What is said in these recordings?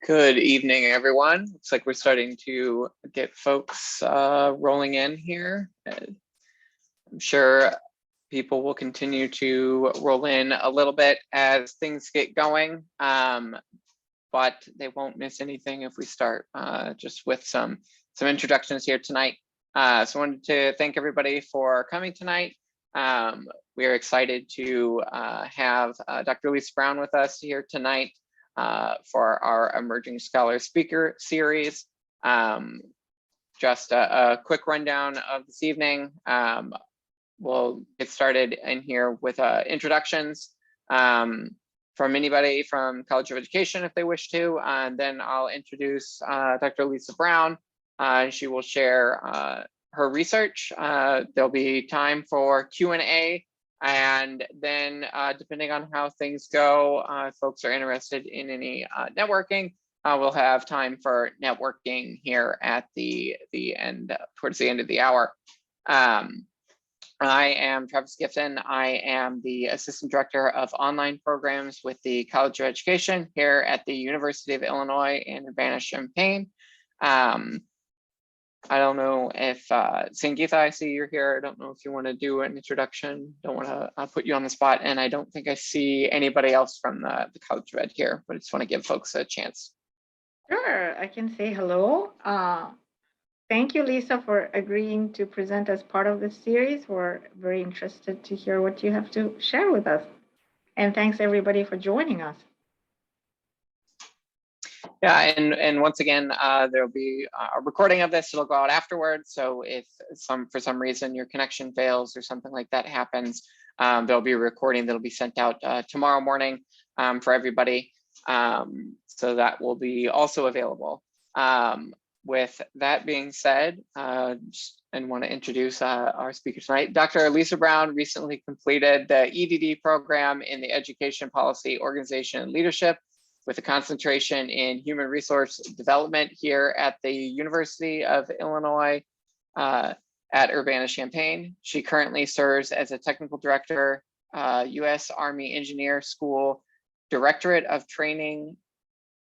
Good evening, everyone. Looks like we're starting to get folks rolling in here. I'm sure people will continue to roll in a little bit as things get going, but they won't miss anything if we start just with some introductions here tonight. So I wanted to thank everybody for coming tonight. We are excited to have Dr. Lisa Brown with us here tonight for our Emerging Scholar Speaker Series. Just a quick rundown of this evening. We'll get started in here with introductions from anybody from College of Education if they wish to, and then I'll introduce Dr. Lisa Brown. She will share her research. There'll be time for Q&A. And then depending on how things go, if folks are interested in any networking, we'll have time for networking here at the end, towards the end of the hour. I am Travis Gifton. I am the Assistant Director of Online Programs with the College of Education here at the University of Illinois in Urbana-Champaign. I don't know if, Sangeetha, I see you're here. I don't know if you want to do an introduction. Don't want to put you on the spot. And I don't think I see anybody else from the College of Ed here, but I just want to give folks a chance. Sure, I can say hello. Thank you, Lisa, for agreeing to present as part of this series. We're very interested to hear what you have to share with us. And thanks everybody for joining us. Yeah, and once again, there'll be a recording of this. It'll go out afterwards. So if for some reason your connection fails or something like that happens, there'll be a recording that'll be sent out tomorrow morning for everybody. So that will be also available. With that being said, and want to introduce our speaker tonight, Dr. Lisa Brown recently completed the EDD program in the Education Policy Organization and Leadership, with a concentration in human resource development here at the University of Illinois at Urbana-Champaign. She currently serves as a technical director, U.S. Army Engineer School, Directorate of Training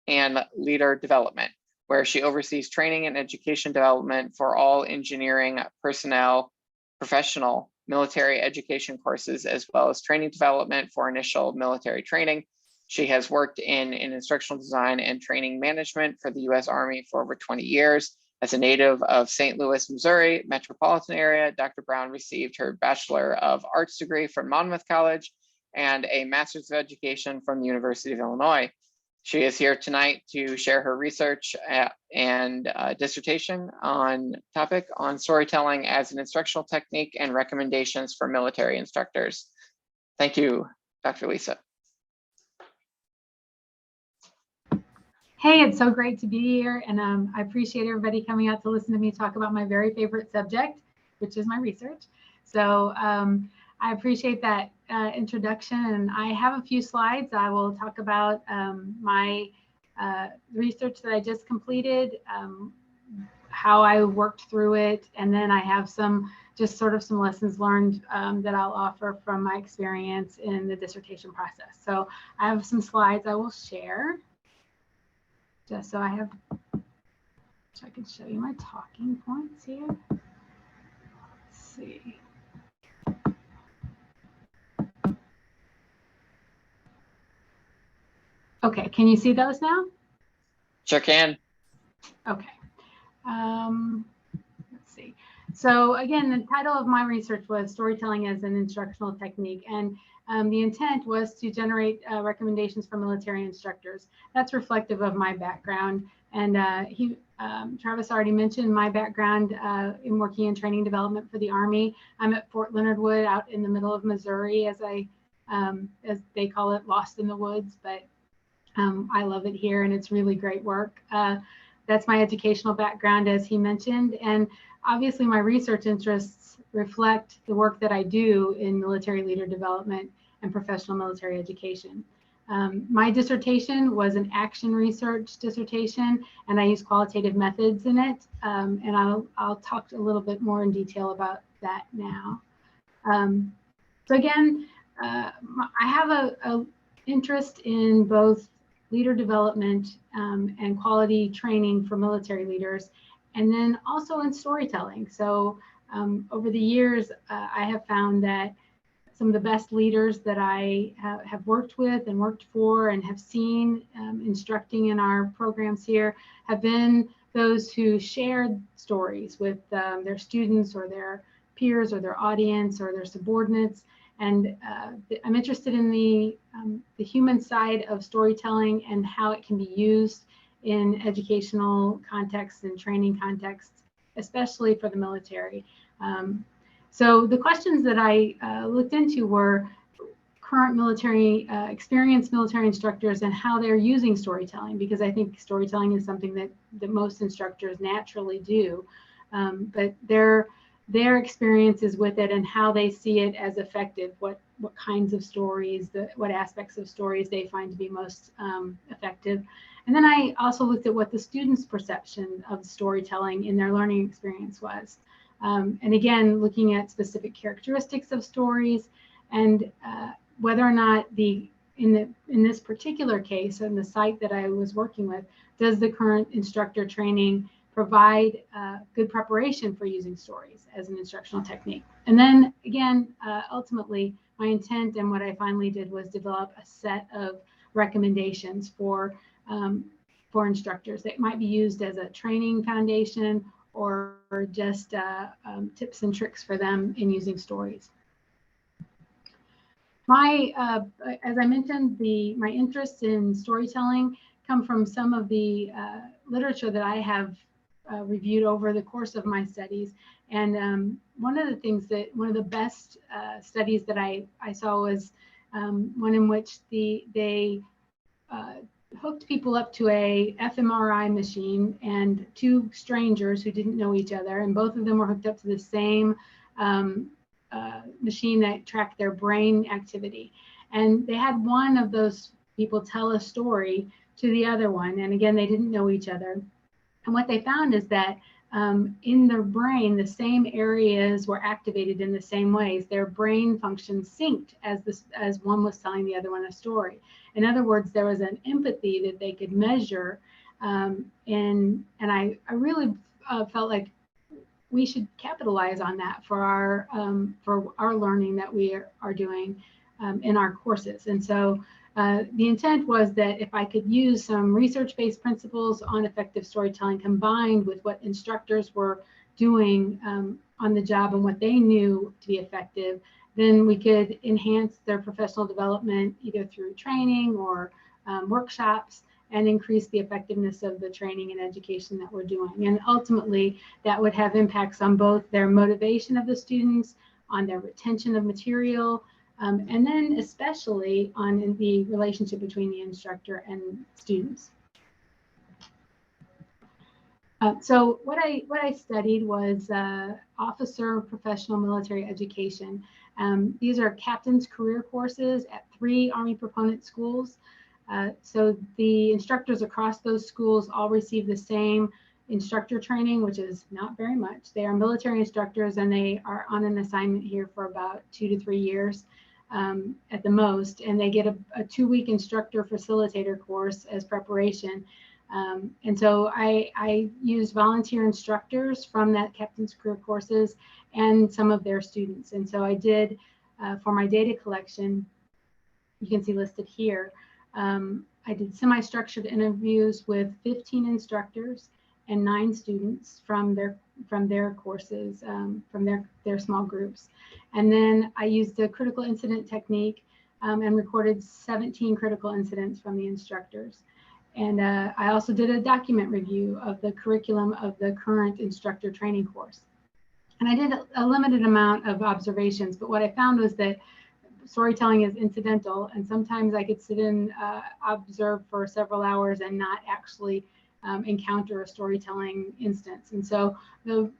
and Leader Development, where she oversees training and education development for all engineering personnel, professional military education courses, as well as training development for initial military training. She has worked in instructional design and training management for the U.S. Army for over 20 years. As a native of St. Louis, Missouri metropolitan area, Dr. Brown received her Bachelor of Arts degree from Monmouth College and a Master's of Education from the University of Illinois. She is here tonight to share her research and dissertation on storytelling as an instructional technique and recommendations for military instructors. Thank you, Dr. Lisa. Hey, it's so great to be here, and I appreciate everybody coming out to listen to me talk about my very favorite subject, which is my research. So I appreciate that introduction, and I have a few slides. I will talk about my research that I just completed, how I worked through it, and then I have some lessons learned that I'll offer from my experience in the dissertation process. So I have some slides I will share. Just so I can show you my talking points here. Let's see. Okay, can you see those now? Sure can. Okay. Let's see. So again, the title of my research was Storytelling as an Instructional Technique, and the intent was to generate recommendations for military instructors. That's reflective of my background. And Travis already mentioned my background in working in training development for the Army. I'm at Fort Leonard Wood out in the middle of Missouri, as they call it, lost in the woods, but I love it here and it's really great work. That's my educational background, as he mentioned. And obviously my research interests reflect the work that I do in military leader development and professional military education. My dissertation was an action research dissertation, and I use qualitative methods in it. And I'll talk a little bit more in detail about that now. So again, I have a interest in both leader development and quality training for military leaders, and then also in storytelling. So over the years, I have found that some of the best leaders that I have worked with and worked for and have seen instructing in our programs here have been those who shared stories with their students or their peers or their audience or their subordinates. And I'm interested in the human side of storytelling and how it can be used in educational contexts and training contexts, especially for the military. So the questions that I looked into were current military, experienced military instructors and how they're using storytelling, because I think storytelling is something that most instructors naturally do, but their experiences with it and how they see it as effective, what kinds of stories, what aspects of stories they find to be most effective. And then I also looked at what the students' perception of storytelling in their learning experience was. And again, looking at specific characteristics of stories and whether or not in this particular case, in the site that I was working with, does the current instructor training provide good preparation for using stories as an instructional technique? And then again, ultimately, my intent and what I finally did was develop a set of recommendations for instructors that might be used as a training foundation or just tips and tricks for them in using stories. As I mentioned, my interests in storytelling come from some of the literature that I have reviewed over the course of my studies. And one of the best studies that I saw was one in which they hooked people up to a fMRI machine and two strangers who didn't know each other, and both of them were hooked up to the same machine that tracked their brain activity. And they had one of those people tell a story to the other one, and again, they didn't know each other. And what they found is that in their brain, the same areas were activated in the same ways. Their brain functions synced as one was telling the other one a story. In other words, there was an empathy that they could measure, and I really felt like we should capitalize on that for our learning that we are doing in our courses. And so the intent was that if I could use some research-based principles on effective storytelling combined with what instructors were doing on the job and what they knew to be effective, then we could enhance their professional development either through training or workshops and increase the effectiveness of the training and education that we're doing. And ultimately, that would have impacts on both their motivation of the students, on their retention of material, and then especially on the relationship between the instructor and students. So what I studied was officer professional military education. These are captain's career courses at 3 Army proponent schools. So the instructors across those schools all receive the same instructor training, which is not very much. They are military instructors and they are on an assignment here for about 2 to 3 years at the most, and they get a 2-week instructor facilitator course as preparation. And so I used volunteer instructors from that captain's career courses and some of their students. And so I did, for my data collection, you can see listed here, I did semi-structured interviews with 15 instructors and 9 students from their courses, from their small groups. And then I used the critical incident technique and recorded 17 critical incidents from the instructors. And I also did a document review of the curriculum of the current instructor training course. And I did a limited amount of observations, but what I found was that storytelling is incidental, and sometimes I could sit and observe for several hours and not actually encounter a storytelling instance. And so the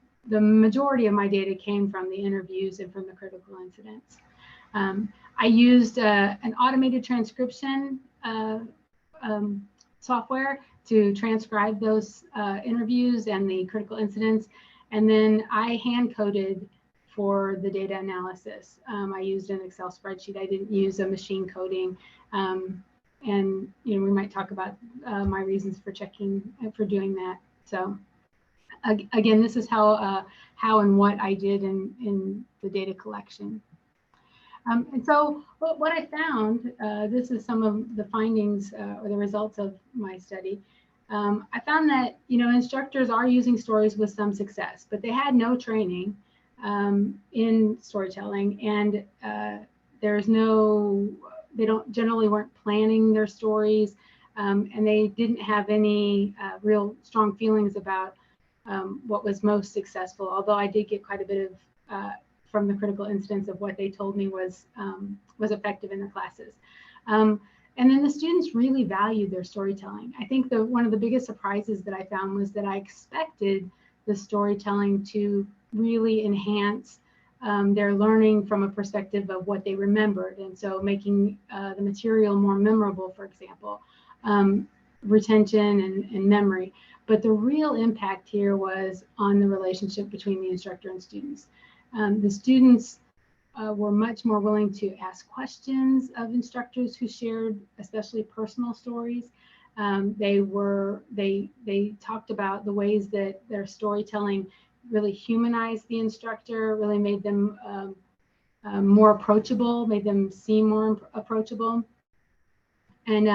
majority of my data came from the interviews and from the critical incidents. I used an automated transcription software to transcribe those interviews and the critical incidents. And then I hand coded for the data analysis. I used an Excel spreadsheet. I didn't use a machine coding. and you know, we might talk about my reasons for for doing that. So again, this is how and what I did in the data collection. And so what I found, this is some of the findings or the results of my study. I found that, you know, instructors are using stories with some success, but they had no training in storytelling, and they don't generally weren't planning their stories, and they didn't have any real strong feelings about what was most successful, although I did get quite a bit of from the critical instance of what they told me was effective in the classes. And then the students really valued their storytelling. I think one of the biggest surprises that I found was that I expected the storytelling to really enhance their learning from a perspective of what they remembered. And so making the material more memorable, for example, retention and memory. But the real impact here was on the relationship between the instructor and students. The students were much more willing to ask questions of instructors who shared especially personal stories. They talked about the ways that their storytelling really humanized the instructor, really made them more approachable, made them seem more approachable. And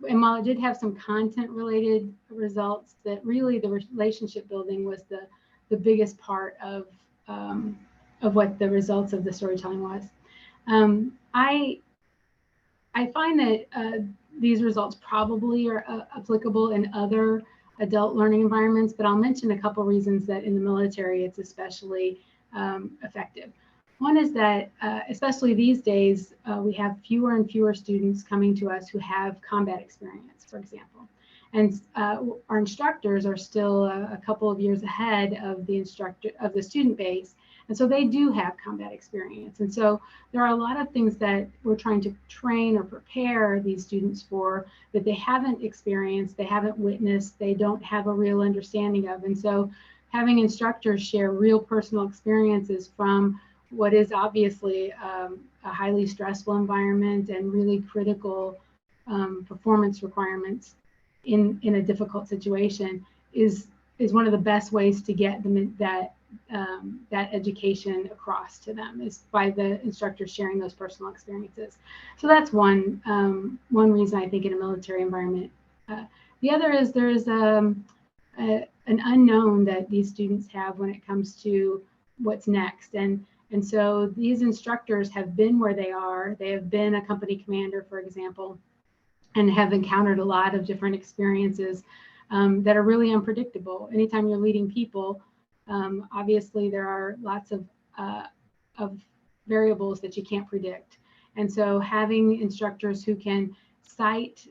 while it did have some content related results, that really the relationship building was the biggest part of what the results of the storytelling was. I find that these results probably are applicable in other adult learning environments, but I'll mention a couple reasons that in the military it's especially effective. One is that, especially these days, we have fewer and fewer students coming to us who have combat experience, for example. And our instructors are still a couple of years ahead of the student base. And so they do have combat experience. And so there are a lot of things that we're trying to train or prepare these students for that they haven't experienced, they haven't witnessed, they don't have a real understanding of. And so having instructors share real personal experiences from what is obviously a highly stressful environment and really critical performance requirements in a difficult situation is one of the best ways to get them that education across to them, is by the instructors sharing those personal experiences. So that's one reason I think in a military environment. The other is there's an unknown that these students have when it comes to what's next. And so these instructors have been where they are. They have been a company commander, for example, and have encountered a lot of different experiences that are really unpredictable. Anytime you're leading people, obviously there are lots of variables that you can't predict. And so having instructors who can cite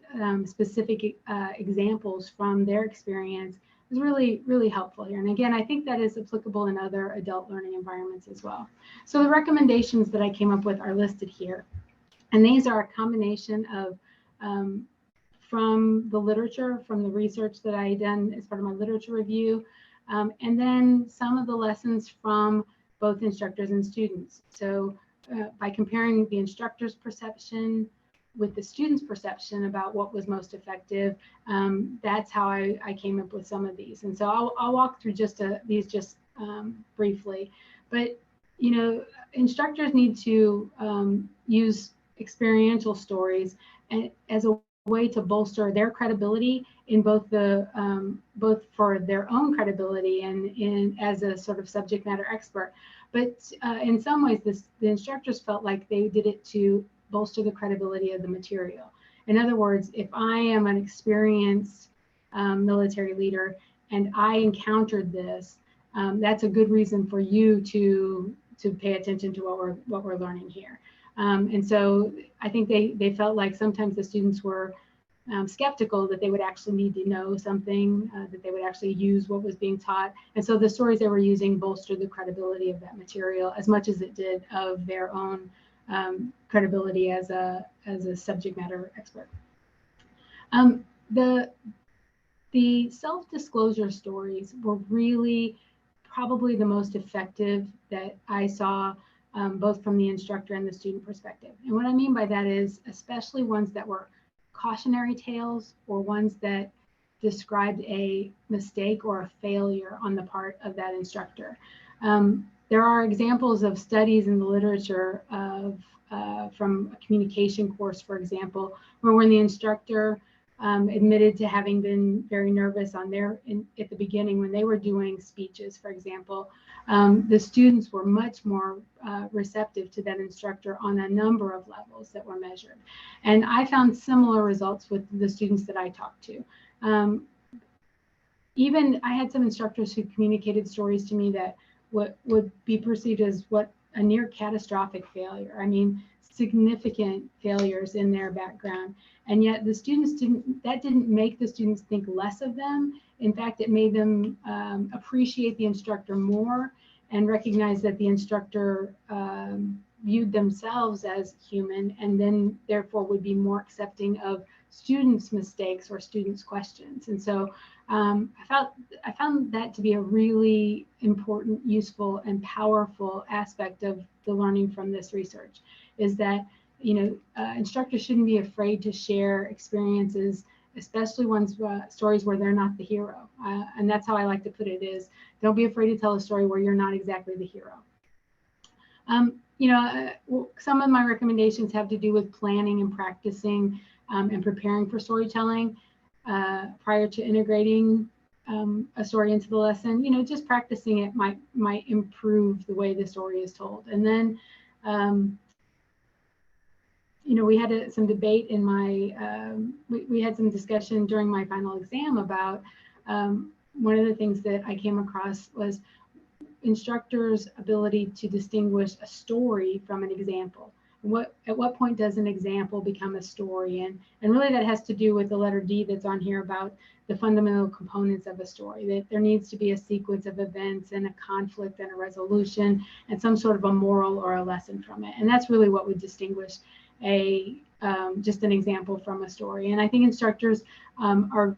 specific examples from their experience is really, really helpful here. And again, I think that is applicable in other adult learning environments as well. So the recommendations that I came up with are listed here. And these are a combination of from the literature, from the research that I done as part of my literature review, and then some of the lessons from both instructors and students. So by comparing the instructor's perception with the student's perception about what was most effective, that's how I came up with some of these. And so I'll walk through these briefly. But, you know, instructors need to use experiential stories as a way to bolster their credibility in both for their own credibility and as a sort of subject matter expert. But in some ways, the instructors felt like they did it to bolster the credibility of the material. In other words, if I am an experienced military leader and I encountered this, that's a good reason for you to pay attention to what we're learning here. And so I think they felt like sometimes the students were skeptical that they would actually need to know something, that they would actually use what was being taught. And so the stories they were using bolstered the credibility of that material as much as it did of their own credibility as a subject matter expert. The self-disclosure stories were really probably the most effective that I saw both from the instructor and the student perspective. And what I mean by that is especially ones that were cautionary tales or ones that described a mistake or a failure on the part of that instructor. There are examples of studies in the literature of from a communication course, for example, where when the instructor admitted to having been very nervous on at the beginning when they were doing speeches, for example, the students were much more receptive to that instructor on a number of levels that were measured. And I found similar results with the students that I talked to. Even I had some instructors who communicated stories to me that what would be perceived as what a near catastrophic failure. I mean, significant failures in their background. And yet the students didn't make the students think less of them. In fact, it made them appreciate the instructor more and recognize that the instructor viewed themselves as human and then therefore would be more accepting of students' mistakes or students' questions. And so I found that to be a really important, useful, and powerful aspect of the learning from this research, is that instructors shouldn't be afraid to share experiences, especially ones stories where they're not the hero. And that's how I like to put it: is don't be afraid to tell a story where you're not exactly the hero. Some of my recommendations have to do with planning and practicing and preparing for storytelling prior to integrating a story into the lesson. Just practicing it might improve the way the story is told. And then, we had some debate in we had some discussion during my final exam about one of the things that I came across was instructors' ability to distinguish a story from an example. At what point does an example become a story? And really that has to do with the letter D that's on here about the fundamental components of a story, that there needs to be a sequence of events and a conflict and a resolution and some sort of a moral or a lesson from it. And that's really what would distinguish just an example from a story. And I think instructors are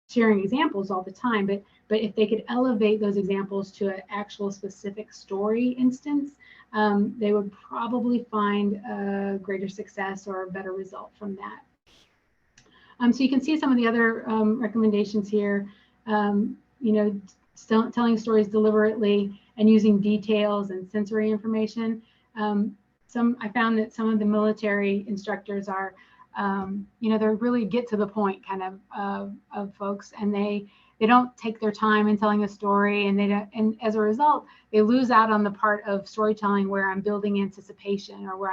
sharing examples all the time, but if they could elevate those examples to an actual specific story instance, they would probably find a greater success or a better result from that. So you can see some of the other recommendations here. Telling stories deliberately and using details and sensory information. I found that some of the military instructors are, they're really get to the point kind of folks, and they don't take their time in telling a story, and as a result, they lose out on the part of storytelling where I'm building anticipation or where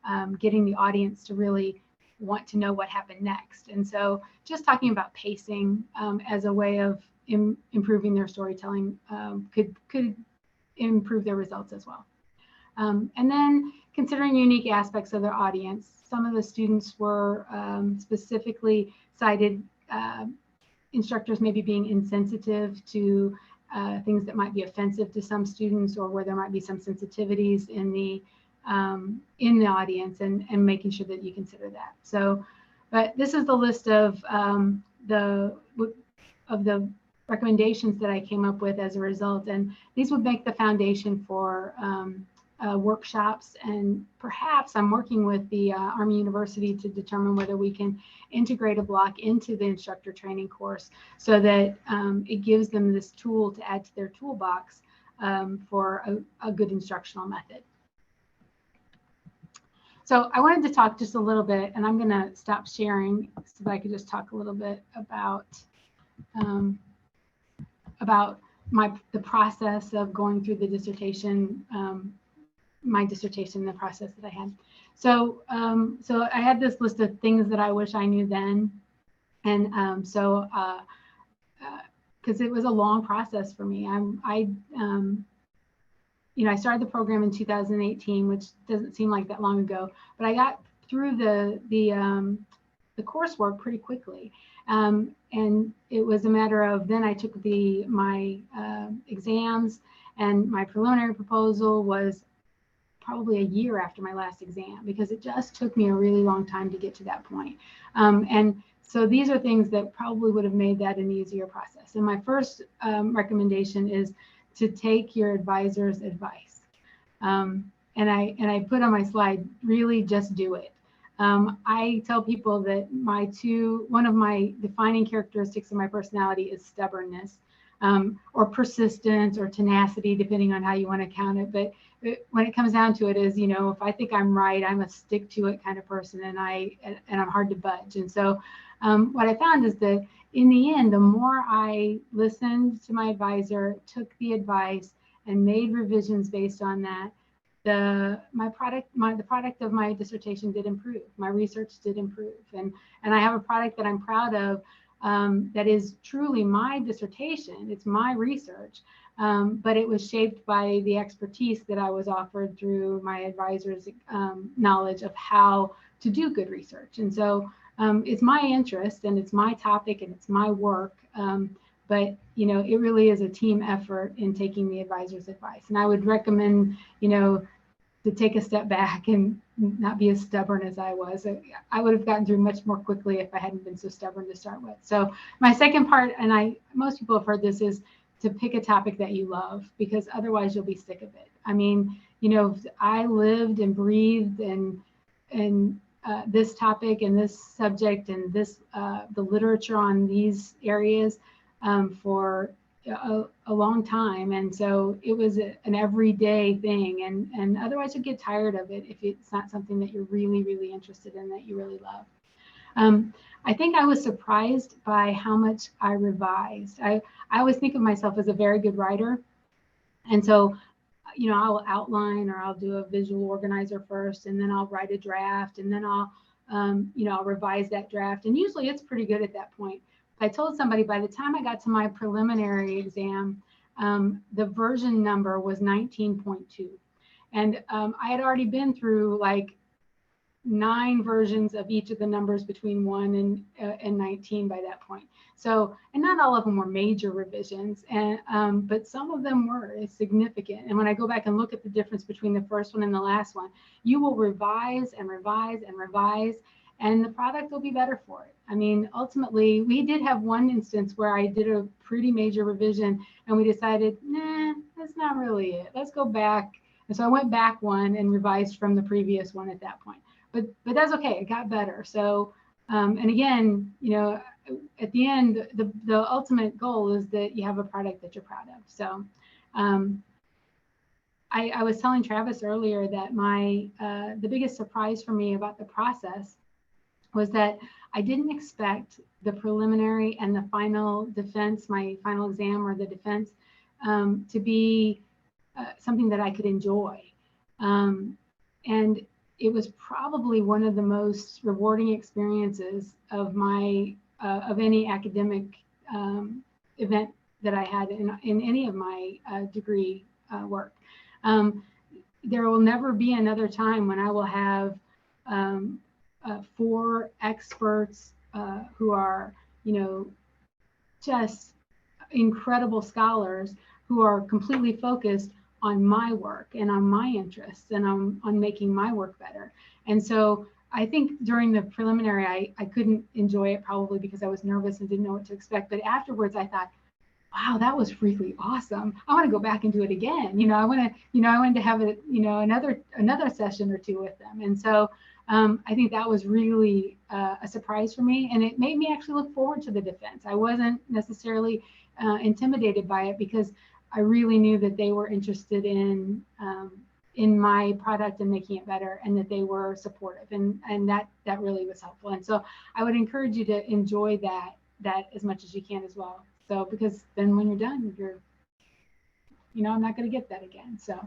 I'm getting the audience to really want to know what happened next. And so just talking about pacing as a way of improving their storytelling could improve their results as well. And then considering unique aspects of their audience. Some of the students were specifically cited instructors maybe being insensitive to things that might be offensive to some students, or where there might be some sensitivities in the audience, and making sure that you consider that. So, but this is the list of the recommendations that I came up with as a result, and these would make the foundation for workshops, and perhaps I'm working with the Army University to determine whether we can integrate a block into the instructor training course so that it gives them this tool to add to their toolbox for a good instructional method. So I wanted to talk just a little bit, and I'm going to stop sharing so that I could just talk a little bit about the process of going through the dissertation, my dissertation, the process that I had. So I had this list of things that I wish I knew then, and because it was a long process for me. I started the program in 2018, which doesn't seem like that long ago, but I got through the coursework pretty quickly. And it was a matter of, then I took my exams, and my preliminary proposal was probably a year after my last exam, because it just took me a really long time to get to that point. And so these are things that probably would have made that an easier process. And my first recommendation is to take your advisor's advice. And I put on my slide, really just do it. I tell people that one of my defining characteristics of my personality is stubbornness, or persistence or tenacity, depending on how you want to count it. But when it comes down to it is, if I think I'm right, I'm a stick to it kind of person, and I'm hard to budge. And so what I found is that in the end, the more I listened to my advisor, took the advice, and made revisions based on that, the product of my dissertation did improve. My research did improve, and I have a product that I'm proud of, that is truly my dissertation. It's my research, but it was shaped by the expertise that I was offered through my advisor's knowledge of how to do good research. And so it's my interest, and it's my topic, and it's my work. But it really is a team effort in taking the advisor's advice. And I would recommend, to take a step back and not be as stubborn as I was. I would have gotten through much more quickly if I hadn't been so stubborn to start with. So my second part, and most people have heard this, is to pick a topic that you love, because otherwise you'll be sick of it. I mean, I lived and breathed and this topic and this subject and this the literature on these areas for a long time, and so it was an everyday thing, and otherwise you get tired of it if it's not something that you're really, really interested in, that you really love. I think I was surprised by how much I revised. I always think of myself as a very good writer, and so I'll outline, or I'll do a visual organizer first, and then I'll write a draft, and then I'll revise that draft, and usually it's pretty good at that point. I told somebody by the time I got to my preliminary exam, the version number was 19.2. And I had already been through like 9 versions of each of the numbers between 1 and 19 by that point. So, and not all of them were major revisions, but some of them were significant. And when I go back and look at the difference between the first one and the last one, you will revise and revise and revise, and the product will be better for it. I mean, ultimately, we did have one instance where I did a pretty major revision, and we decided, nah, that's not really it. Let's go back. And so I went back one and revised from the previous one at that point. But that's okay. It got better. So, and again, at the end, the ultimate goal is that you have a product that you're proud of. So, I was telling Travis earlier that the biggest surprise for me about the process was that I didn't expect the preliminary and the final defense, my final exam or the defense, to be something that I could enjoy. And it was probably one of the most rewarding experiences of any academic event that I had in any of my degree work. There will never be another time when I will have 4 experts who are, just incredible scholars who are completely focused on my work and on my interests and on making my work better. And so I think during the preliminary, I couldn't enjoy it, probably because I was nervous and didn't know what to expect. But afterwards, I thought, wow, that was really awesome. I want to go back and do it again. I want to have it, another session or 2 with them. And so I think that was really a surprise for me, and it made me actually look forward to the defense. I wasn't necessarily intimidated by it, because I really knew that they were interested in my product and making it better, and that they were supportive, and that really was helpful. And so I would encourage you to enjoy that as much as you can as well. So, because then when you're done, I'm not going to get that again. So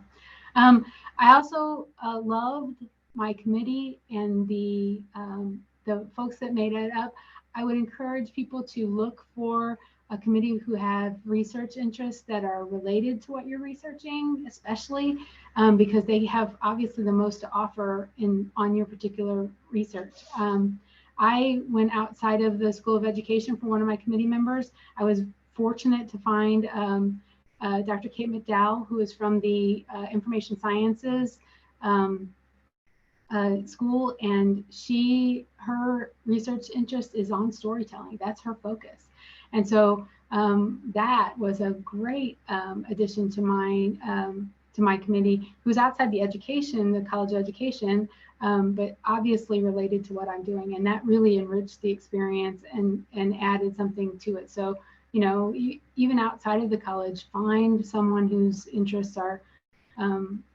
I also loved my committee and the folks that made it up. I would encourage people to look for a committee who have research interests that are related to what you're researching, especially because they have obviously the most to offer on your particular research. I went outside of the School of Education for one of my committee members. I was fortunate to find Dr. Kate McDowell, who is from the Information Sciences school, and her research interest is on storytelling. That's her focus. And so that was a great addition to to my committee who's outside the education, the college education, but obviously related to what I'm doing. And that really enriched the experience and added something to it. So, you know, even outside of the college, find someone whose interests are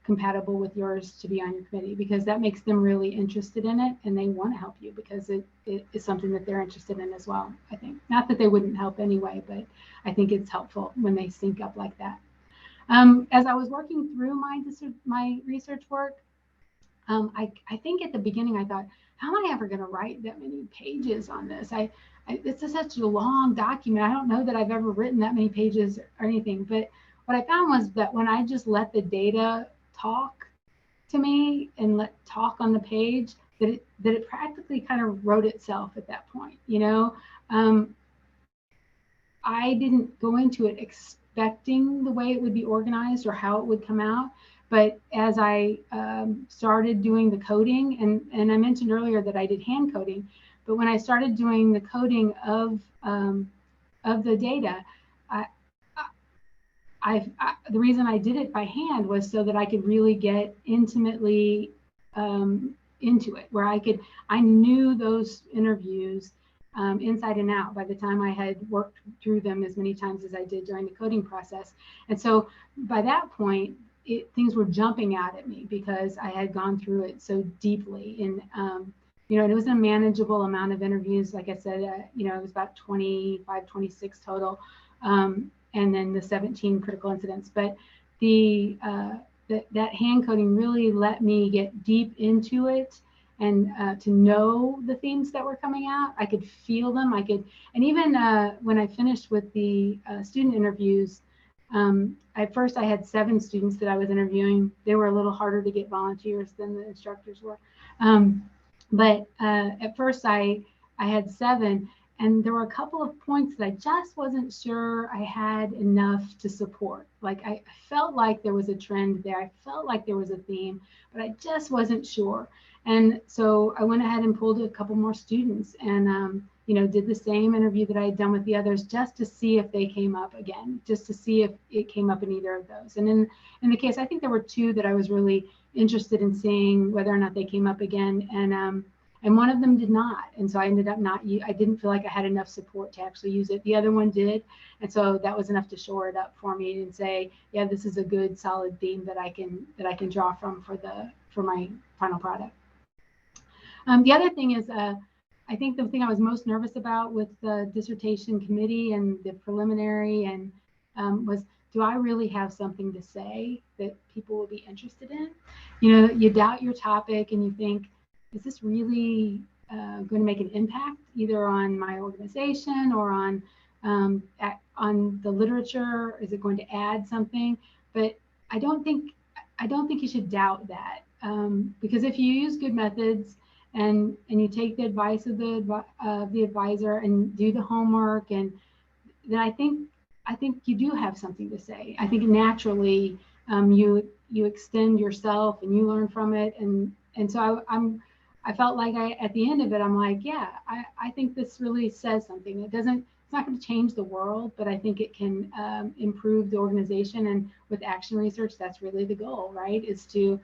compatible with yours to be on your committee, because that makes them really interested in it and they want to help you because it is something that they're interested in as well. I think, not that they wouldn't help anyway, but I think it's helpful when they sync up like that. As I was working through my research work, I think at the beginning I thought, how am I ever going to write that many pages on this? It's such a long document. I don't know that I've ever written that many pages or anything. But what I found was that when I just let the data talk to me and let talk on the page, that it practically kind of wrote itself at that point. You know, I didn't go into it expecting the way it would be organized or how it would come out. But as I started doing the coding, and I mentioned earlier that I did hand coding, but when I started doing the coding of the data, the reason I did it by hand was so that I could really get intimately into it, where I knew those interviews inside and out by the time I had worked through them as many times as I did during the coding process. And so by that point, things were jumping out at me because I had gone through it so deeply. And, you know, it was a manageable amount of interviews. Like I said, you know, it was about 25, 26 total. And then the 17 critical incidents. But that hand coding really let me get deep into it and to know the themes that were coming out. I could feel them. And even when I finished with the student interviews, at first I had 7 students that I was interviewing. They were a little harder to get volunteers than the instructors were. But at first I had 7. And there were a couple of points that I just wasn't sure I had enough to support. Like I felt like there was a trend there. I felt like there was a theme, but I just wasn't sure. And so I went ahead and pulled a couple more students and, you know, did the same interview that I had done with the others just to see if they came up again, just to see if it came up in either of those. And in the case, I think there were 2 that I was really interested in seeing whether or not they came up again. And one of them did not. And so I ended up I didn't feel like I had enough support to actually use it. The other one did. And so that was enough to shore it up for me and say, yeah, this is a good solid theme that I can draw from for my final product. The other thing is, I think the thing I was most nervous about with the dissertation committee and the preliminary was, do I really have something to say that people will be interested in? You know, you doubt your topic and you think, is this really going to make an impact either on my organization or on the literature? Is it going to add something? But I don't think you should doubt that, because if you use good methods and you take the advice of the advisor and do the homework, and then I think you do have something to say. I think naturally you extend yourself and you learn from it, and so I felt like at the end of it, I'm like, yeah, I think this really says something. It's not going to change the world, but I think it can improve the organization. And with action research, that's really the goal, right? Is to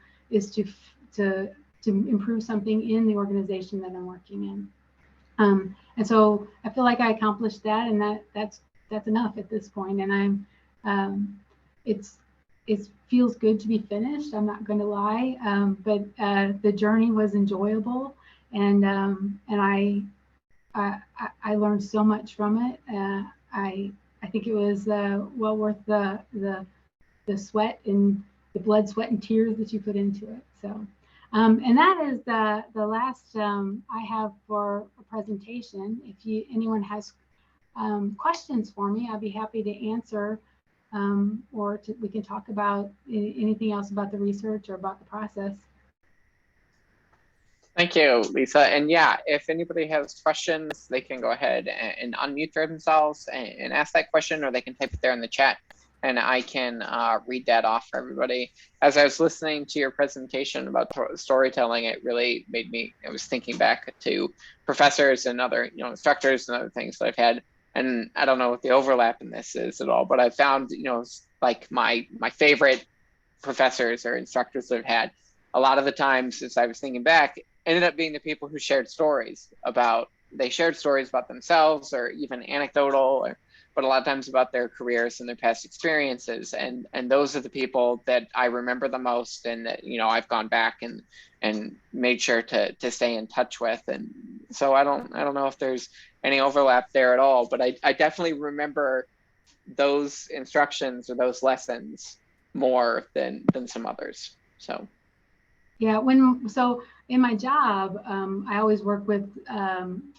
improve something in the organization that I'm working in. And so I feel like I accomplished that, and that's enough at this point. And it feels good to be finished. I'm not going to lie, but the journey was enjoyable, and I learned so much from it. I think it was well worth the sweat and the blood, sweat, and tears that you put into it. So, and that is the last I have for a presentation. If anyone has questions for me, I'd be happy to answer. We can talk about anything else about the research or about the process. Thank you, Lisa. And yeah, if anybody has questions, they can go ahead and unmute themselves and ask that question, or they can type it there in the chat, and I can read that off for everybody. As I was listening to your presentation about storytelling, it really made me, I was thinking back to professors and other, instructors and other things that I've had. And I don't know what the overlap in this is at all, but I found, like my favorite professors or instructors that I've had, a lot of the times, as I was thinking back, ended up being the people who shared stories about themselves, or even anecdotal, but a lot of times about their careers and their past experiences. And those are the people that I remember the most, and that, you know, I've gone back and made sure to stay in touch with. And so I don't know if there's any overlap there at all, but I definitely remember those instructions or those lessons more than some others. So yeah, so in my job, I always work with,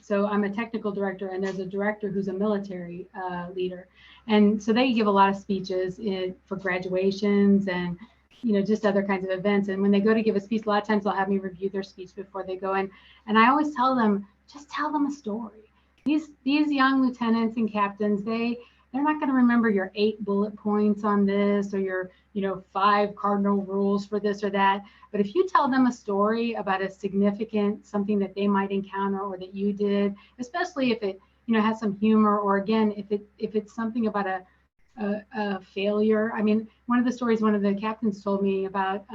so I'm a technical director, and there's a director who's a military leader. And so they give a lot of speeches for graduations and, you know, just other kinds of events. And when they go to give a speech, a lot of times they'll have me review their speech before they go in. And I always tell them, just tell them a story. These young lieutenants and captains, they're not going to remember your 8 bullet points on this, or your, you know, 5 cardinal rules for this or that. But if you tell them a story about a significant something that they might encounter or that you did, especially if it, you know, has some humor, or again, if it's something about a failure. I mean, one of the stories one of the captains told me about,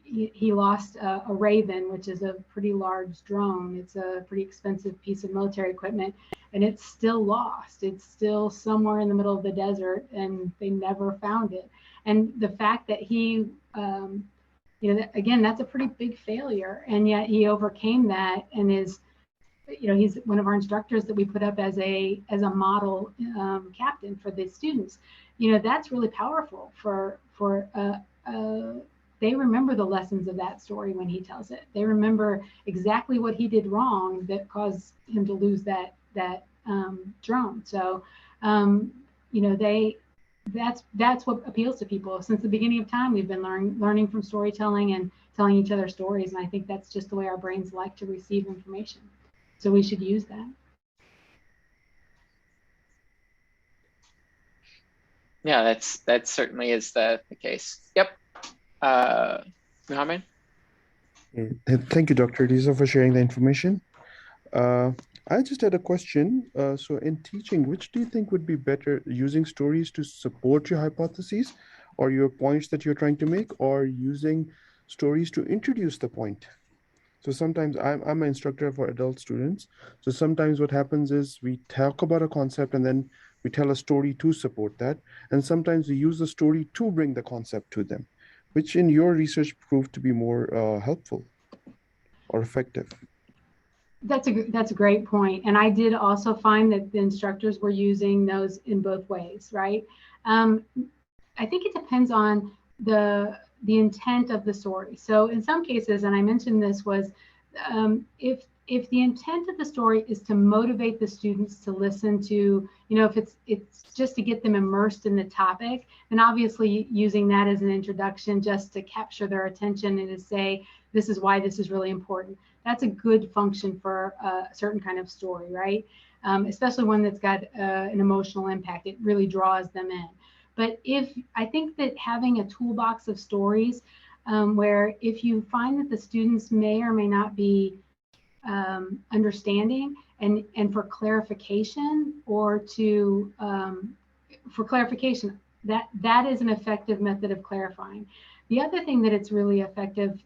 he lost a Raven, which is a pretty large drone. It's a pretty expensive piece of military equipment, and it's still lost. It's still somewhere in the middle of the desert, and they never found it. And the fact that he, you know, again, that's a pretty big failure, and yet he overcame that, and is, you know, he's one of our instructors that we put up as a model captain for the students. You know, that's really powerful they remember the lessons of that story when he tells it. They remember exactly what he did wrong that caused him to lose that drone. So, you know, that's what appeals to people. Since the beginning of time, we've been learning from storytelling and telling each other stories. And I think that's just the way our brains like to receive information. So we should use that. yeah, that certainly is the case. Yep. Muhammad? Thank you, Dr. Lisa, for sharing the information. I just had a question. So in teaching, which do you think would be better, using stories to support your hypotheses or your points that you're trying to make, or using stories to introduce the point? So sometimes I'm an instructor for adult students. So sometimes what happens is we talk about a concept and then we tell a story to support that. And sometimes we use the story to bring the concept to them, which in your research proved to be more helpful or effective. That's a great point. And I did also find that the instructors were using those in both ways, right? I think it depends on the intent of the story. So in some cases, and I mentioned this, was if the intent of the story is to motivate the students to listen to, you know, if it's just to get them immersed in the topic, then obviously using that as an introduction just to capture their attention and to say, this is why this is really important. That's a good function for a certain kind of story, right? Especially one that's got an emotional impact. It really draws them in. But I think that having a toolbox of stories where if you find that the students may or may not be understanding, and for clarification, or for clarification, that is an effective method of clarifying. The other thing that it's really effective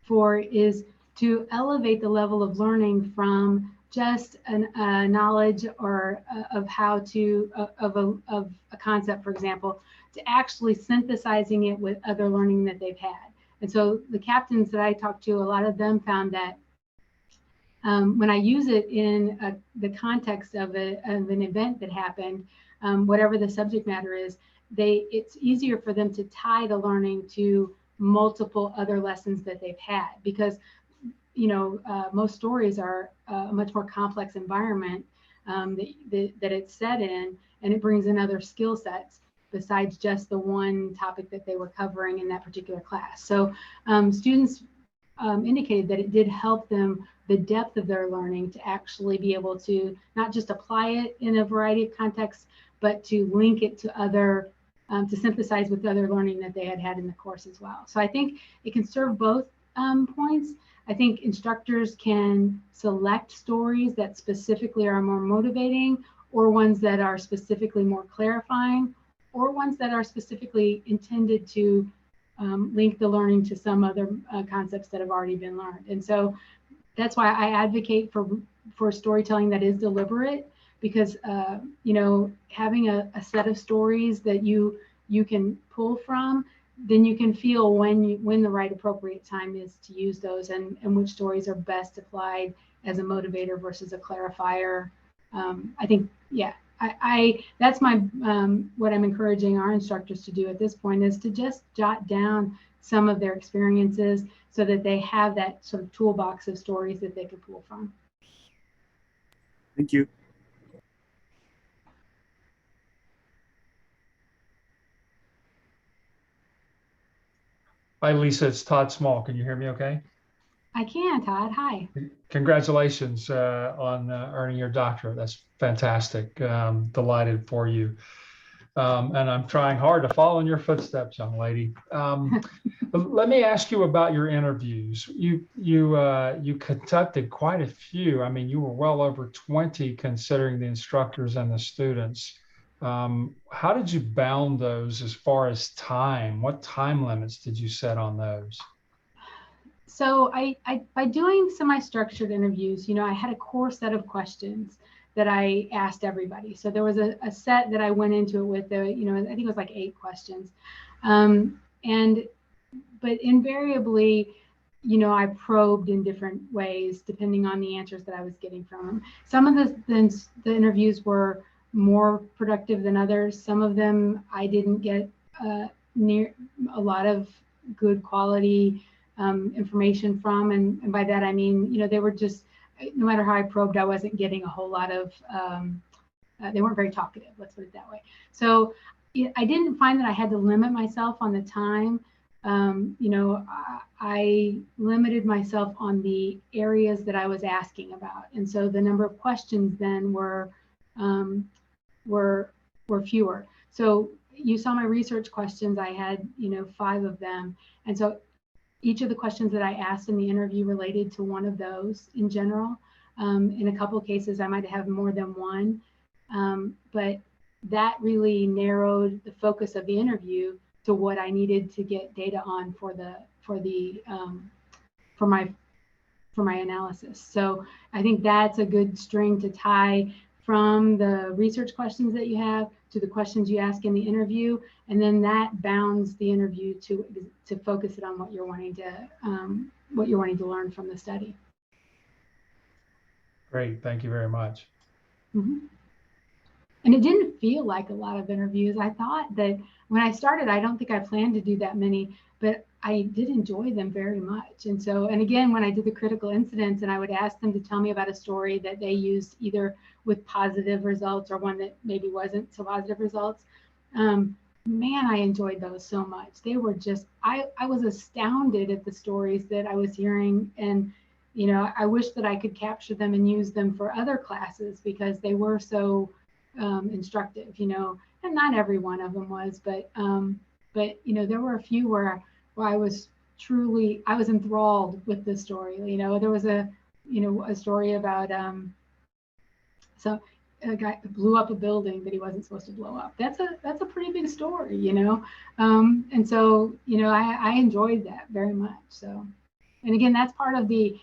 for is to elevate the level of learning from just a knowledge or of how to of a concept, for example, to actually synthesizing it with other learning that they've had. And so the captains that I talked to, a lot of them found that when I use it in the context of an event that happened, whatever the subject matter is, it's easier for them to tie the learning to multiple other lessons that they've had, because you know, most stories are a much more complex environment that it's set in, and it brings in other skill sets besides just the one topic that they were covering in that particular class. So students indicated that it did help them, the depth of their learning, to actually be able to not just apply it in a variety of contexts, but to link it to other, to synthesize with other learning that they had in the course as well. So I think it can serve both points. I think instructors can select stories that specifically are more motivating, or ones that are specifically more clarifying, or ones that are specifically intended to link the learning to some other concepts that have already been learned. And so that's why I advocate for storytelling that is deliberate, because you know, having a set of stories that you can pull from, then you can feel when the right appropriate time is to use those, and which stories are best applied as a motivator versus a clarifier. I think, yeah, I that's my what I'm encouraging our instructors to do at this point, is to just jot down some of their experiences so that they have that sort of toolbox of stories that they could pull from. Thank you. Hi, Lisa. It's Todd Small. Can you hear me okay? I can, Todd. Hi. Congratulations on earning your doctorate. That's fantastic. Delighted for you. And I'm trying hard to follow in your footsteps, young lady. Let me ask you about your interviews. You conducted quite a few. I mean, you were well over 20 considering the instructors and the students. How did you bound those as far as time? What time limits did you set on those? So I by doing semi-structured interviews, you know, I had a core set of questions that I asked everybody. So there was a set that I went into it with, you know, I think it was like 8 questions. But invariably, you know, I probed in different ways depending on the answers that I was getting from them. Some of the interviews were more productive than others. Some of them I didn't get near a lot of good quality information from, and by that I mean, you know, they were just, no matter how I probed, I wasn't getting a whole lot of they weren't very talkative, let's put it that way. So I didn't find that I had to limit myself on the time. You know, I limited myself on the areas that I was asking about, and so the number of questions then were fewer. So you saw my research questions. I had, you know, 5 of them, and so each of the questions that I asked in the interview related to one of those in general. In a couple of cases, I might have more than one, but that really narrowed the focus of the interview to what I needed to get data on for my analysis. So I think that's a good string to tie from the research questions that you have to the questions you ask in the interview, and then that bounds the interview to focus it on what you're wanting to learn from the study. Great, thank you very much. Mm-hmm. And it didn't feel like a lot of interviews. I thought that when I started, I don't think I planned to do that many, but I did enjoy them very much. And so, and again, when I did the critical incidents and I would ask them to tell me about a story that they used either with positive results or one that maybe wasn't so positive results, man, I enjoyed those so much. They were just, I was astounded at the stories that I was hearing. And, you know, I wish that I could capture them and use them for other classes because they were so instructive, you know, and not every one of them was, but you know, there were a few where I was enthralled with the story. You know, there was a story about a guy blew up a building that he wasn't supposed to blow up. That's a pretty big story, you know, and so, you know, I enjoyed that very much. So, and again, that's part of the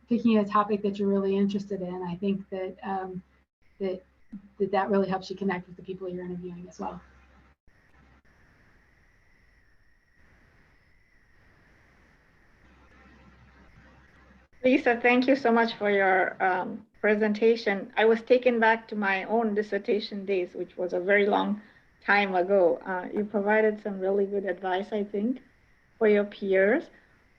picking a topic that you're really interested in. I think that that really helps you connect with the people you're interviewing as well. Lisa, thank you so much for your presentation. I was taken back to my own dissertation days, which was a very long time ago. You provided some really good advice, I think, for your peers.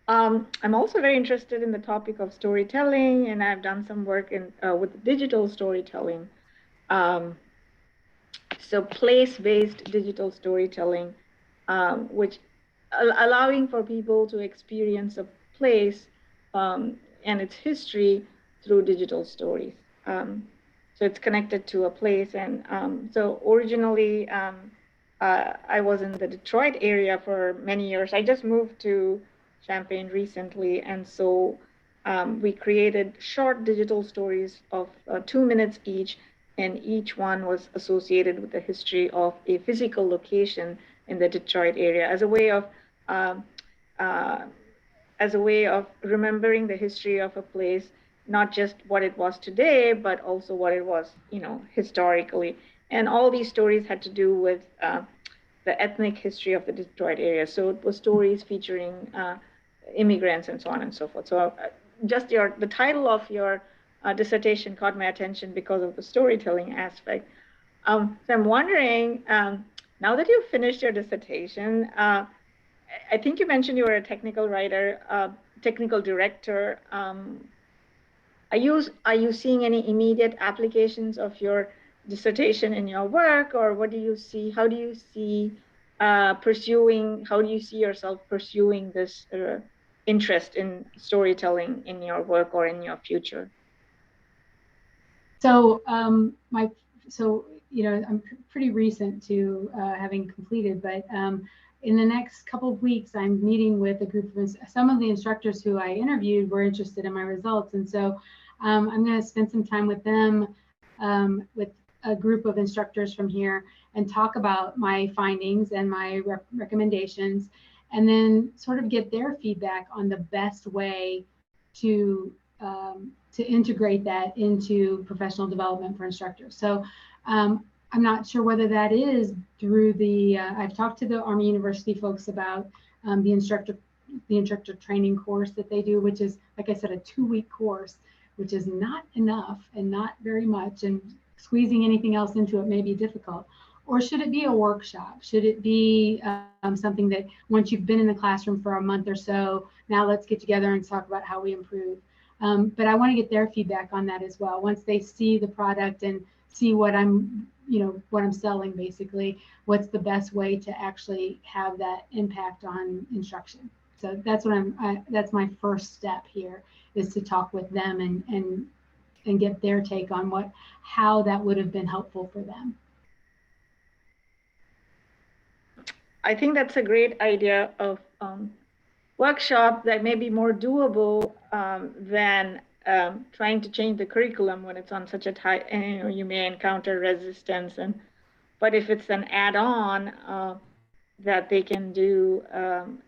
I'm also very interested in the topic of storytelling, and I've done some work with digital storytelling. So place-based digital storytelling, which allowing for people to experience a place and its history through digital stories. So it's connected to a place. And so originally, I was in the Detroit area for many years. I just moved to Champaign recently. And so we created short digital stories of 2 minutes each and each one was associated with the history of a physical location in the Detroit area as a way of remembering the history of a place, not just what it was today, but also what it was, historically. And all these stories had to do with the ethnic history of the Detroit area. So it was stories featuring immigrants and so on and so forth. So just the title of your dissertation caught my attention because of the storytelling aspect. So I'm wondering, now that you've finished your dissertation, I think you mentioned you were a technical writer, technical director. Are you seeing any immediate applications of your dissertation in your work, or what do you see? How do you see how do you see yourself pursuing this interest in storytelling in your work or in your future? So I'm pretty recent to having completed, but in the next couple of weeks, I'm meeting with a group of some of the instructors who I interviewed were interested in my results, and so I'm going to spend some time with them, with a group of instructors from here, and talk about my findings and my recommendations, and then sort of get their feedback on the best way to integrate that into professional development for instructors. So I'm not sure whether that is through the, I've talked to the Army University folks about the instructor training course that they do, which is, like I said, a 2-week course, which is not enough and not very much, and squeezing anything else into it may be difficult. Or should it be a workshop? Should it be something that once you've been in the classroom for a month or so, now let's get together and talk about how we improve? But I want to get their feedback on that as well. Once they see the product and see what I'm selling, basically, what's the best way to actually have that impact on instruction. So that's what that's my first step here, is to talk with them and get their take on how that would have been helpful for them. I think that's a great idea of workshop that may be more doable than trying to change the curriculum when it's on such a high, you may encounter resistance. But if it's an add-on that they can do,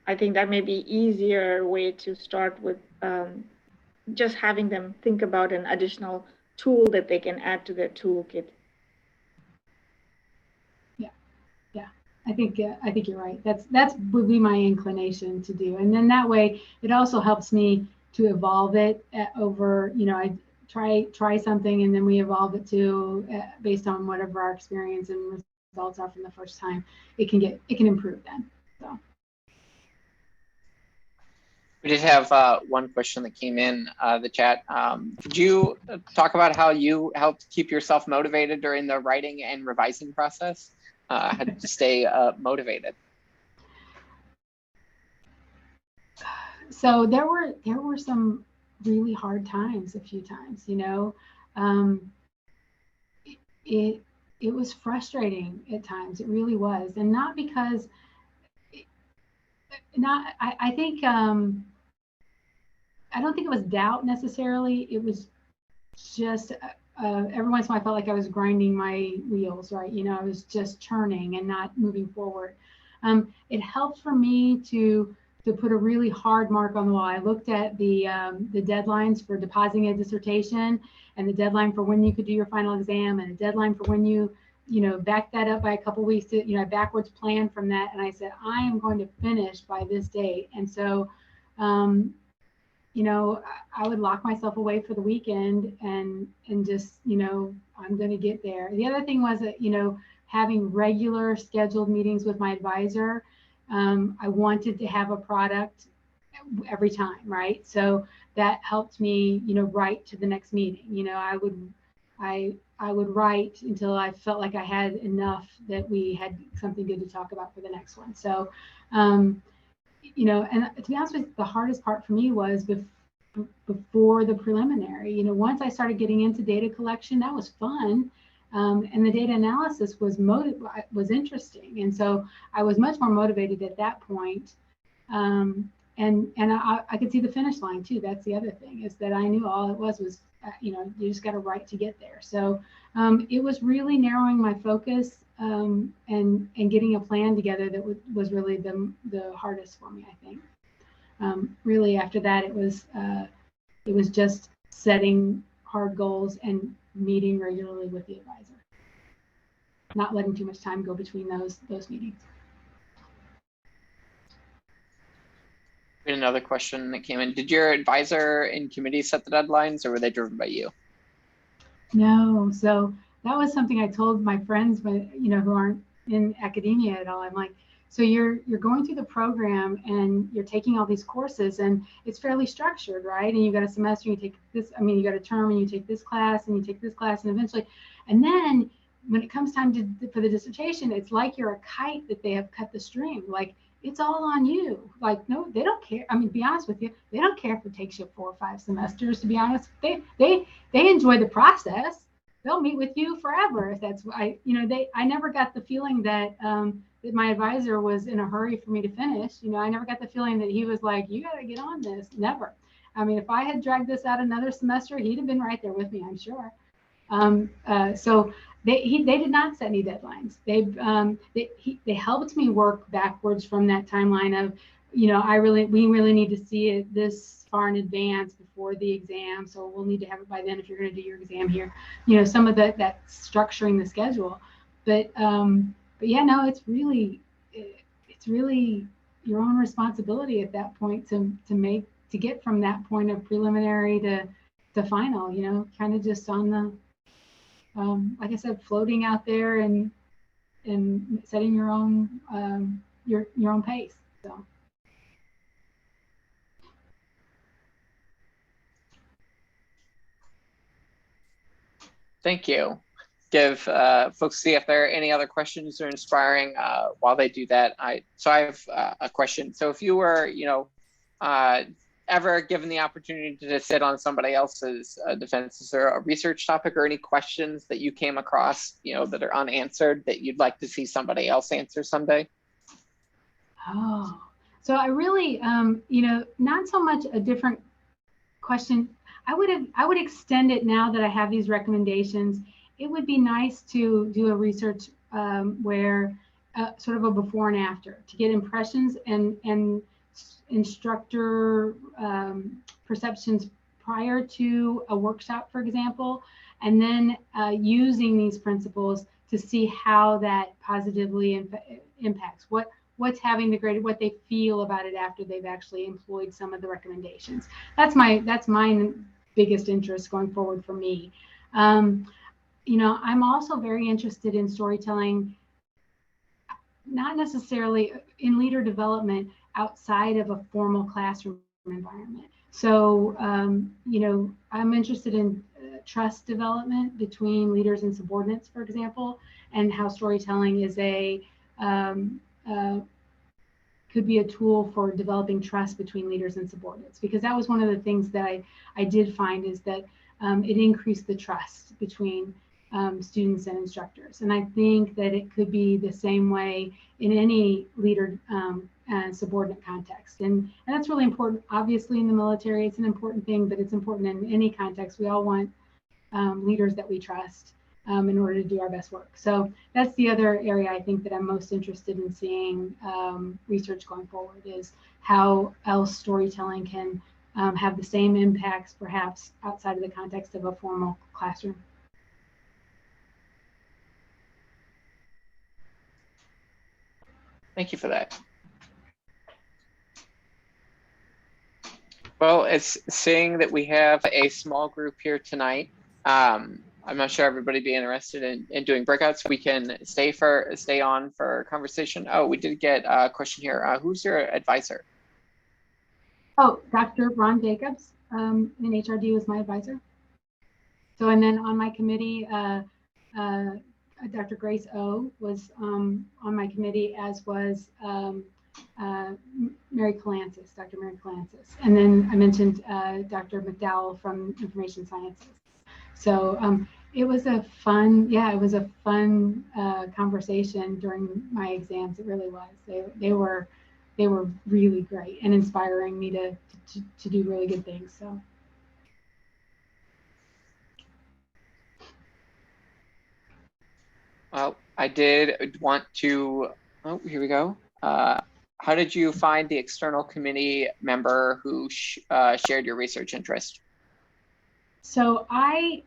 I think that may be easier way to start with, just having them think about an additional tool that they can add to their toolkit. Yeah, I think you're right. That's would be my inclination to do, and then that way it also helps me to evolve it over. I try something and then we evolve it to based on whatever our experience and results are from the first time. It can improve then. So. We just have one question that came in the chat. Could you talk about how you helped keep yourself motivated during the writing and revising process? How to stay motivated? So there were some really hard times a few times. It was frustrating at times. It really was, and not because. I think. I don't think it was doubt necessarily. It was just every once in a while I felt like I was grinding my wheels, right? I was just churning and not moving forward. It helped for me to put a really hard mark on the wall. I looked at the deadlines for depositing a dissertation, and the deadline for when you could do your final exam, and a deadline for when you back that up by a couple weeks to, I backwards planned from that. And I said, I am going to finish by this date. And so, I would lock myself away for the weekend and just, I'm going to get there. The other thing was that, having regular scheduled meetings with my advisor, I wanted to have a product every time, right? So that helped me, write to the next meeting. I would write until I felt like I had enough that we had something good to talk about for the next one. So, and to be honest with you, the hardest part for me was before the preliminary. Once I started getting into data collection, that was fun. And the data analysis was interesting. And so I was much more motivated at that point. I could see the finish line too. That's the other thing, is that I knew all it was you just got to write to get there. So it was really narrowing my focus and getting a plan together that was really the hardest for me, I think. Really, after that, it was just setting hard goals and meeting regularly with the advisor, not letting too much time go between those meetings. We had another question that came in. Did your advisor and committee set the deadlines, or were they driven by you? No, so that was something I told my friends, but who aren't in academia at all. I'm like, so you're going through the program and you're taking all these courses, and it's fairly structured, right? And you got a semester, you take this, you got a term, and you take this class, and you take this class, and eventually, and then when it comes time for the dissertation, it's like you're a kite that they have cut the string. Like, it's all on you. Like, no, they don't care. To be honest with you, they don't care if it takes you 4 or 5 semesters, to be honest. They enjoy the process. They'll meet with you forever if that's I never got the feeling that that my advisor was in a hurry for me to finish. I never got the feeling that he was like, you got to get on this. Never. If I had dragged this out another semester, he'd have been right there with me, I'm sure. So they did not set any deadlines. They helped me work backwards from that timeline of, we really need to see it this far in advance before the exam, so we'll need to have it by then if you're going to do your exam here. Some of that structuring the schedule, but yeah, no, it's really your own responsibility at that point to get from that point of preliminary to final. Kind of just on the like I said, floating out there and setting your own your own pace. So. Thank you. Give folks see if there are any other questions or inspiring while they do that. I have a question. So if you were, ever given the opportunity to sit on somebody else's defense, is there a research topic or any questions that you came across, that are unanswered that you'd like to see somebody else answer someday? Oh, so I really, not so much a different question. I would extend it now that I have these recommendations. It would be nice to do a research where sort of a before and after to get impressions and instructor perceptions prior to a workshop, for example, and then using these principles to see how that positively impacts what's having the greatest, what they feel about it after they've actually employed some of the recommendations. That's my biggest interest going forward for me. I'm also very interested in storytelling, not necessarily in leader development outside of a formal classroom environment. So, I'm interested in trust development between leaders and subordinates, for example, and how storytelling is could be a tool for developing trust between leaders and subordinates, because that was one of the things that I did find is that it increased the trust between students and instructors. And I think that it could be the same way in any leader and subordinate context. And that's really important. Obviously in the military, it's an important thing, but it's important in any context. We all want leaders that we trust in order to do our best work. So that's the other area I think that I'm most interested in seeing research going forward, is how else storytelling can have the same impacts perhaps outside of the context of a formal classroom. Thank you for that. Well, it's seeing that we have a small group here tonight. I'm not sure everybody be interested in doing breakouts. We can stay on for conversation. Oh, we did get a question here. Who's your advisor? Oh, Dr. Ron Jacobs in HRD was my advisor. So, and then on my committee, Dr. Grace O was on my committee, as was Mary Calancis, Dr. Mary Calancis. And then I mentioned Dr. McDowell from Information Sciences. So it was a fun, conversation during my exams. It really was. They were they were really great and inspiring me to do really good things. So. Well, I did want to, oh, here we go. How did you find the external committee member who shared your research interest? So I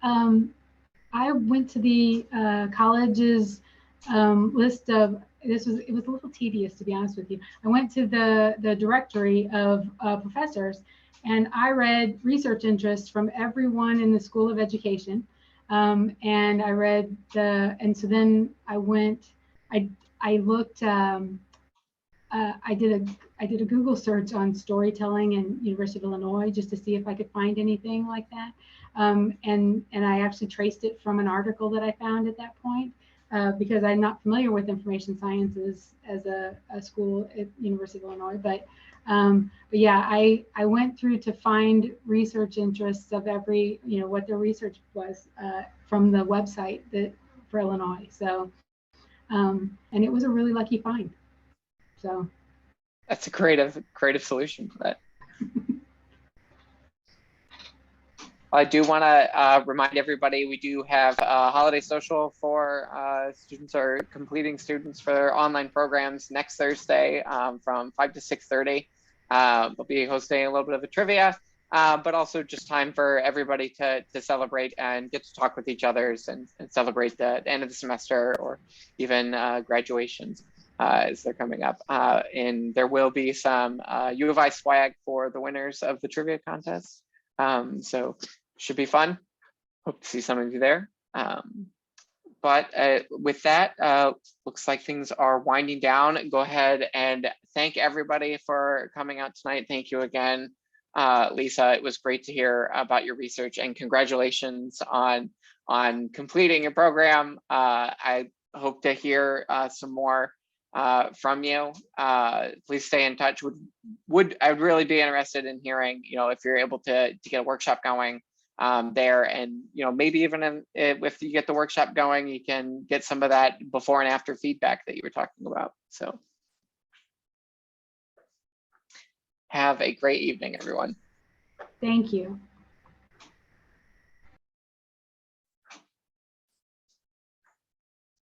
went to the college's list of, it was a little tedious, to be honest with you. I went to the directory of professors, and I read research interests from everyone in the School of Education. And I read and so then I went, I looked, I did a Google search on storytelling in University of Illinois just to see if I could find anything like that. And I actually traced it from an article that I found at that point because I'm not familiar with information sciences as a school at University of Illinois. But yeah, I went through to find research interests of every, what their research was from the website for Illinois. So, and it was a really lucky find. So that's a creative solution for that. I do want to remind everybody we do have a holiday social for students or completing students for their online programs next Thursday from 5 to 6:30. We'll be hosting a little bit of a trivia, but also just time for everybody to celebrate and get to talk with each other and celebrate the end of the semester or even graduations as they're coming up. And there will be some U of I swag for the winners of the trivia contest. So should be fun. Hope to see some of you there. But with that, looks like things are winding down. Go ahead and thank everybody for coming out tonight. Thank you again, Lisa. It was great to hear about your research and congratulations on completing your program. I hope to hear some more from you. Please stay in touch. I would really be interested in hearing, if you're able to get a workshop going there, and maybe even if you get the workshop going, you can get some of that before and after feedback that you were talking about. So have a great evening, everyone. Thank you.